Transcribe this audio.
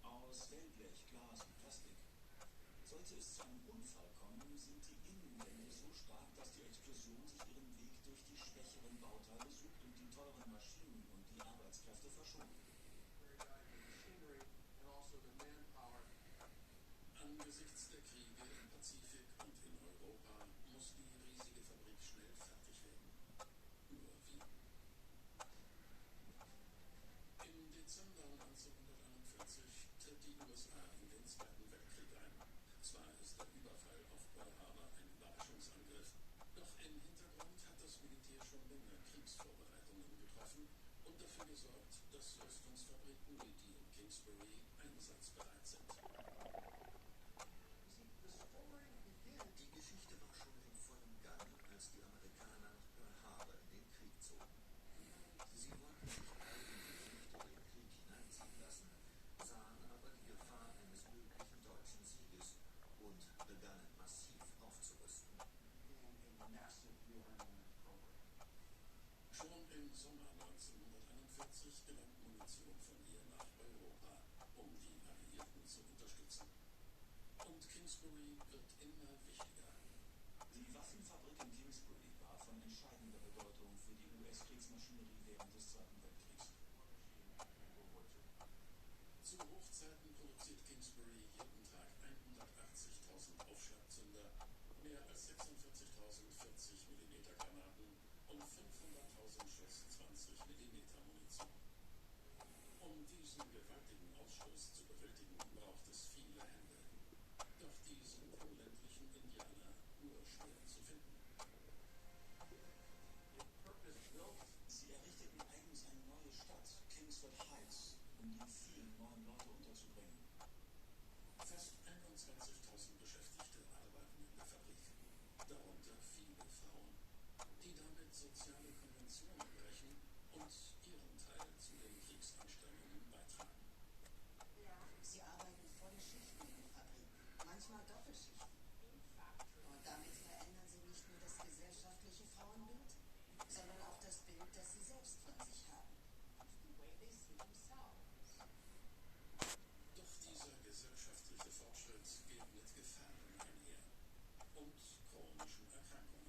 Aus Wellblech, Glas und Plastik. Sollte es zu einem Unfall kommen, sind die Innenwände so stark, dass die Explosion sich ihren Weg durch die schwächeren Bauteile sucht und die teuren Maschinen und die Arbeitskräfte verschont. Angesichts der Kriege im Pazifik und in Europa muss die riesige Fabrik schnell fertig werden. Nur wie? Im Dezember 1941 tritt die USA in den Zweiten Weltkrieg ein. Zwar ist der Überfall auf Pearl Harbor ein Überraschungsangriff, doch im Hintergrund hat das Militär schon länger Kriegsvorbereitungen getroffen und dafür gesorgt, dass Rüstungsfabriken wie die in Kingsbury einsatzbereit sind. Die Geschichte war schon in vollem Gang, als die Amerikaner nach Pearl Harbor in den Krieg zogen. Sie wollten sich eigentlich nicht in den Krieg hineinziehen lassen, sahen aber die Gefahr eines möglichen deutschen Sieges und begannen massiv aufzurüsten. Schon im Sommer 1941 gelangt Munition von hier nach Europa, um die Alliierten zu unterstützen. Und Kingsbury wird immer wichtiger. Die Waffenfabrik in Kingsbury war von entscheidender Bedeutung für die US-Kriegsmaschinerie während des Zweiten Weltkriegs. Zu Hochzeiten produziert Kingsbury jeden Tag 180.000 Aufschlagzünder, mehr als 46.000 40 mm Granaten und 500.000 Schuss 20 mm Munition. Um diesen gewaltigen Ausstoß zu bewältigen, braucht es viele Hände. Doch die sind im ländlichen Indiana nur schwer zu finden. Sie errichteten eigens eine neue Stadt, Kingsford Heights, um die vielen neuen Leute unterzubringen. Fast 21.000 Beschäftigte arbeiten in der Fabrik, darunter viele Frauen, die damit soziale Konventionen brechen und ihren Teil zu den Kriegsanstrengungen beitragen. Sie arbeiten volle Schichten in der Fabrik, manchmal Doppelschichten. Und damit verändern sie nicht nur das gesellschaftliche Frauenbild, sondern auch das Bild, das sie selbst von sich haben. Doch dieser gesellschaftliche Fortschritt geht mit Gefahren einher und chronischen Erkrankungen.